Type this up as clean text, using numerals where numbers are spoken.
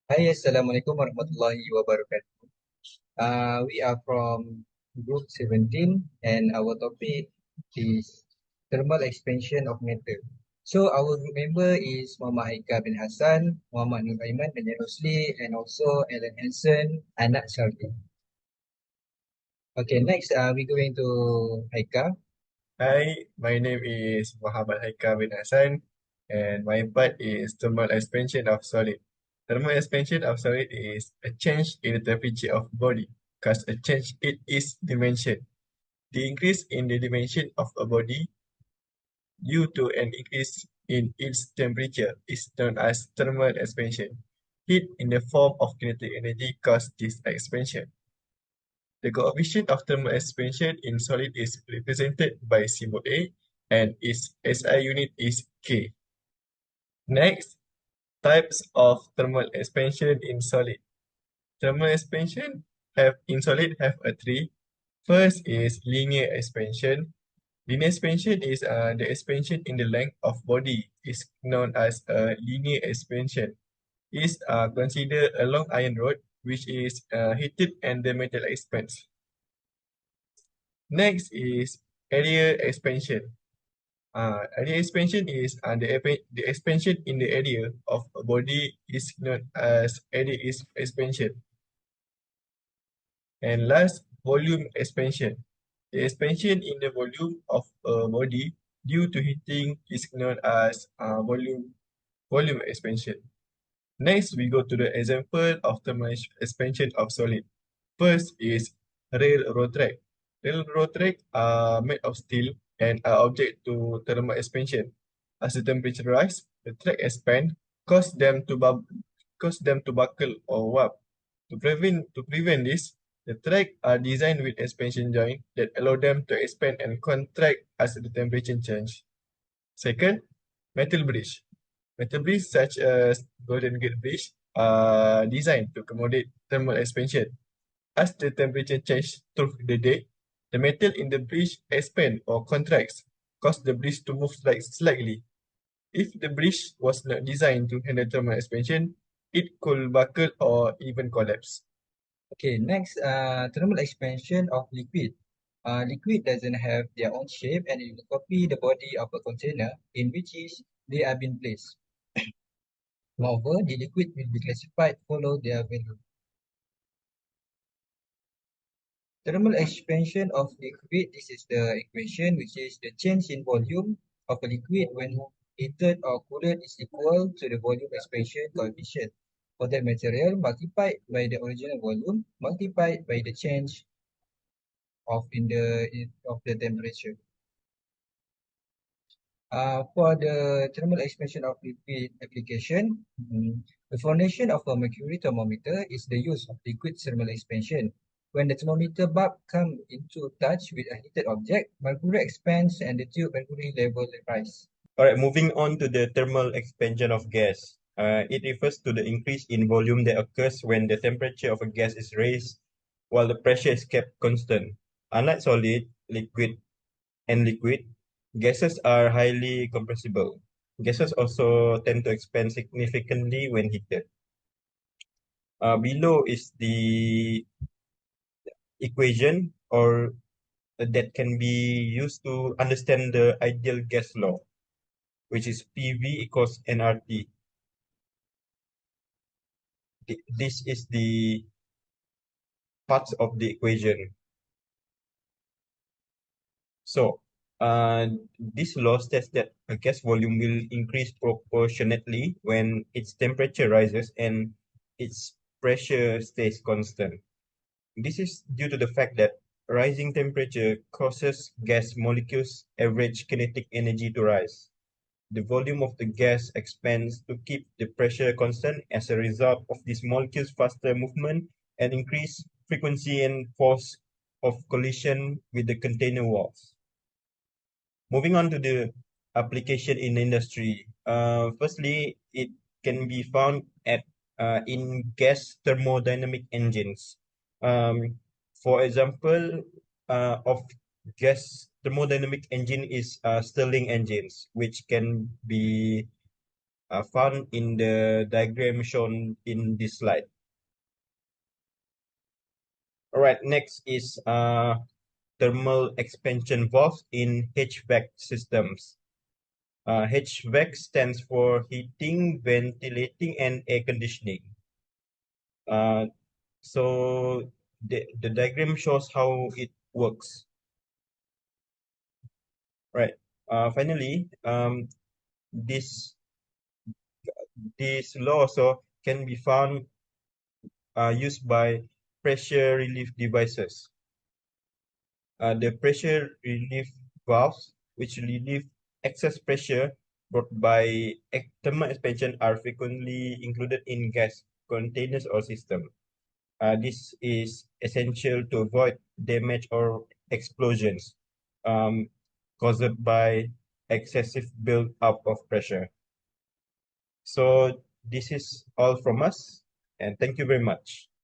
Hai, Assalamualaikum warahmatullahi wabarakatuh. We are from Group 17 and our topic is thermal expansion of matter. So our group member is Muhammad Haika bin Hassan, Muhammad Nur Aiman bin Rosli, and also Alan Hansen, Anak Shardi. Okay, next we going to Haika. Hi, my name is Muhammad Haikal bin Hassan, and my part is thermal expansion of solid. Thermal expansion of solid is a change in the temperature of body, cause a change in its dimension. The increase in the dimension of a body due to an increase in its temperature is known as thermal expansion. Heat in the form of kinetic energy causes this expansion. The coefficient of thermal expansion in solid is represented by symbol A and its SI unit is K. Next, types of thermal expansion in solid. Thermal expansion in solid have a three. First is linear expansion. Linear expansion is the expansion in the length of body is known as a linear expansion. Is considered a long iron rod which is heated and the metal expands. Next is area expansion. Area expansion is the expansion in the area of a body is known as expansion. And last, volume expansion. The expansion in the volume of a body due to heating is known as volume expansion. Next, we go to the example of thermal expansion of solid. First is railroad track. Railroad track are made of steel and are object to thermal expansion. As the temperature rise, the track expand, cause them to buckle or warp. To prevent this, the track are designed with expansion joint that allow them to expand and contract as the temperature change. Second, metal bridge. Metal bridge such as Golden Gate Bridge are designed to accommodate thermal expansion. As the temperature changes through the day, the metal in the bridge expand or contracts, cause the bridge to move slightly. If the bridge was not designed to handle thermal expansion, it could buckle or even collapse. Okay, next, thermal expansion of liquid. Liquid doesn't have their own shape and it will copy the body of a container in which is they are being placed. Moreover, the liquid will be classified follow their value. Thermal expansion of liquid, this is the equation which is the change in volume of a liquid when heated or cooled is equal to the volume expansion coefficient for that material multiplied by the original volume multiplied by the change of the temperature. For the thermal expansion of liquid application, the foundation of a mercury thermometer is the use of liquid thermal expansion. When the thermometer bulb comes into touch with a heated object, mercury expands and the tube mercury level rise. All right, moving on to the thermal expansion of gas. It refers to the increase in volume that occurs when the temperature of a gas is raised while the pressure is kept constant. Unlike solid, liquid, gases are highly compressible. Gases also tend to expand significantly when heated. Below is the equation or that can be used to understand the ideal gas law, which is PV equals nRT. This is the parts of the equation. So, this law states that a gas volume will increase proportionately when its temperature rises and its pressure stays constant. This is due to the fact that rising temperature causes gas molecules' average kinetic energy to rise. The volume of the gas expands to keep the pressure constant as a result of this molecule's faster movement and increased frequency and force of collision with the container walls. Moving on to the application in industry. Firstly, it can be found in gas thermodynamic engines. For example, of gas thermodynamic engine is Stirling engines, which can be found in the diagram shown in this slide. All right, next is thermal expansion valves in HVAC systems. HVAC stands for heating, ventilating, and air conditioning. So the diagram shows how it works. Right. Finally, this law also can be found used by pressure relief devices. The pressure relief valves, which relieve excess pressure brought by thermal expansion, are frequently included in gas containers or systems. This is essential to avoid damage or explosions caused by excessive build-up of pressure. So this is all from us, and thank you very much.